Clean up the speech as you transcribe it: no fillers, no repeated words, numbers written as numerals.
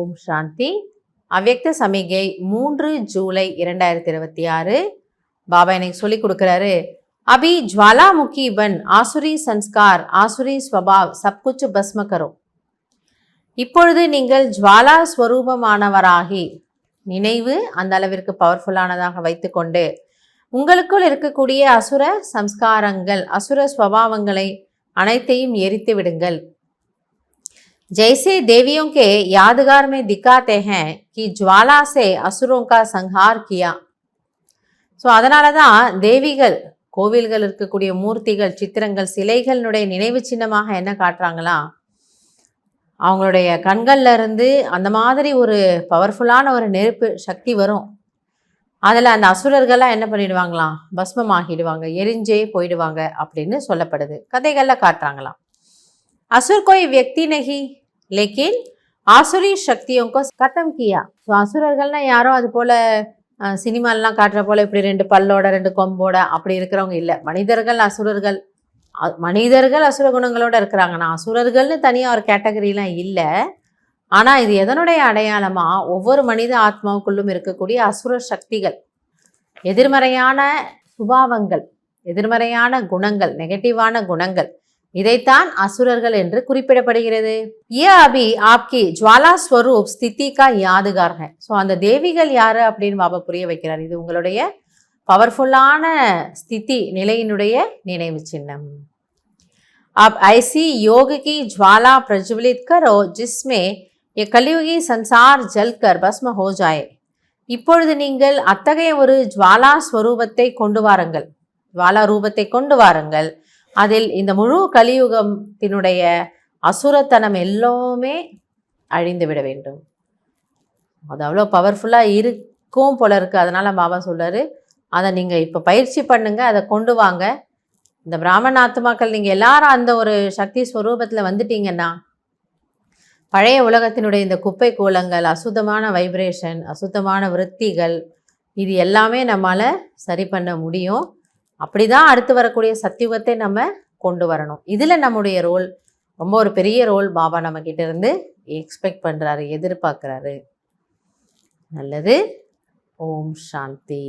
ஓம் சாந்தி. அவ்யக்த சமிகை 3 ஜூலை 2026. பாபா எனக்கு சொல்லி கொடுக்குறாரு, அபி ஜ்வாலாமுகி பன் ஆசுரி சன்ஸ்கார் ஆசுரி ஸ்வபாவ் சப்குச் பஸ்ம கரோ. இப்பொழுது நீங்கள் ஜுவாலா ஸ்வரூபமானவராகி நினைவு அந்த அளவிற்கு பவர்ஃபுல்லானதாக வைத்துக்கொண்டு உங்களுக்குள் இருக்கக்கூடிய அசுர சம்ஸ்காரங்கள் அசுர ஸ்வபாவங்களை அனைத்தையும் எரித்து விடுங்கள். जैसे देवियों के यादगार में दिखाते हैं कि ज्वाला से असुरों का संहार किया. ஸோ அதனால தான் தேவிகள் கோவில்கள் இருக்கக்கூடிய மூர்த்திகள் சித்திரங்கள் சிலைகளினுடைய நினைவு சின்னமாக என்ன காட்டுறாங்களா, அவங்களுடைய கண்கள்ல இருந்து அந்த மாதிரி ஒரு பவர்ஃபுல்லான ஒரு நெருப்பு சக்தி வரும். அதில் அந்த அசுரர்கள்லாம் என்ன பண்ணிடுவாங்களாம், பஸ்மமாகிடுவாங்க, எரிஞ்சே போயிடுவாங்க அப்படின்னு சொல்லப்படுது. கதைகளில் காட்டுறாங்களாம். असुर कोई व्यक्ति नहीं लेकिन आसुरी शक्तियों को खत्म किया. ஸோ அசுரர்கள்னா யாரோ அது போல் சினிமாலெலாம் காட்டுற போல் இப்படி 2 பல்லோட 2 கொம்போட அப்படி இருக்கிறவங்க இல்லை. மனிதர்கள் அசுரர்கள், மனிதர்கள் அசுர குணங்களோடு இருக்கிறாங்கன்னா அசுரர்கள்னு தனியாக ஒரு கேட்டகரிலாம் இல்லை. ஆனால் இது எதனுடைய அடையாளமாக, ஒவ்வொரு மனித ஆத்மாவுக்குள்ளும் இருக்கக்கூடிய அசுர சக்திகள், எதிர்மறையான சுபாவங்கள், எதிர்மறையான குணங்கள், நெகட்டிவான குணங்கள், இதைத்தான் அசுரர்கள் என்று குறிப்பிடப்படுகிறது. ये अभी आपकी ज्वाला स्वरूप स्थिति का यादगार है. ஸோ அந்த தேவிகள் யாரு அப்படின்னு பாபா புரிய வைக்கிறார். இது உங்களுடைய பவர்ஃபுல்லான ஸ்திதி நிலையினுடைய நினைவு சின்னம். अब ऐसी योग की ज्वाला प्रज्वलित करो जिसमें ये कलियुगी संसार जलकर भस्म हो जाए. இப்பொழுது நீங்கள் அத்தகைய ஒரு ஜுவாலா ஸ்வரூபத்தை கொண்டு வாருங்கள், ஜுவாலா ரூபத்தை கொண்டு வாருங்கள். அதில் இந்த முழு கலியுகத்தினுடைய அசுரத்தனம் எல்லாமே அழிந்து விட வேண்டும். அது அவ்வளோ பவர்ஃபுல்லாக இருக்கும் போல இருக்குது. அதனால் பாபா சொல்கிறாரு, அதை நீங்கள் இப்போ பயிற்சி பண்ணுங்க, அதை கொண்டு வாங்க. இந்த பிராமண ஆத்மாக்கள் நீங்கள் எல்லாரும் அந்த ஒரு சக்தி ஸ்வரூபத்தில் வந்துட்டீங்கன்னா பழைய உலகத்தினுடைய இந்த குப்பை கூலங்கள், அசுத்தமான வைப்ரேஷன், அசுத்தமான விருத்திகள், இது எல்லாமே நம்மளால் சரி பண்ண முடியும். அப்படி தான் அடுத்து வரக்கூடிய சத்தியுகத்தை நம்ம கொண்டு வரணும். இதில் நம்முடைய ரோல் ரொம்ப ஒரு பெரிய ரோல் பாபா நம்மக்கிட்ட இருந்து எக்ஸ்பெக்ட் பண்ணுறாரு, எதிர்பார்க்குறாரு. நல்லது. ஓம் சாந்தி.